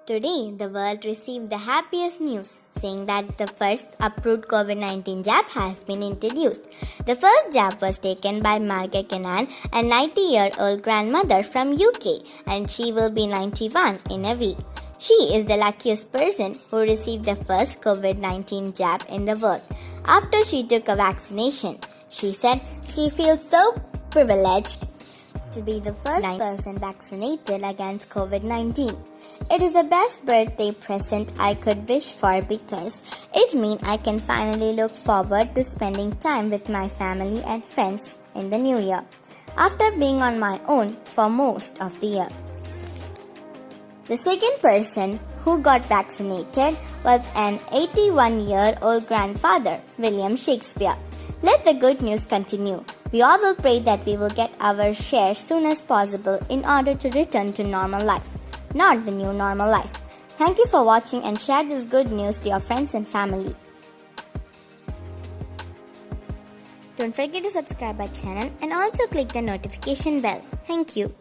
Today, the world received the happiest news, saying that the first approved COVID-19 jab has been introduced. The first jab was taken by Margaret Kennan, a 90-year-old grandmother from UK, and she will be 91 in a week. She is the luckiest person who received the first COVID-19 jab in the world. After she took a vaccination, she said she feels so privileged to be the first person vaccinated against COVID-19. It is the best birthday present I could wish for because it means I can finally look forward to spending time with my family and friends in the new year, after being on my own for most of the year. The second person who got vaccinated was an 81-year-old grandfather, William Shakespeare. Let the good news continue. We all will pray that we will get our share soon as possible in order to return to normal life, not the new normal life. Thank you for watching and share this good news to your friends and family. Don't forget to subscribe our channel and also click the notification bell. Thank you.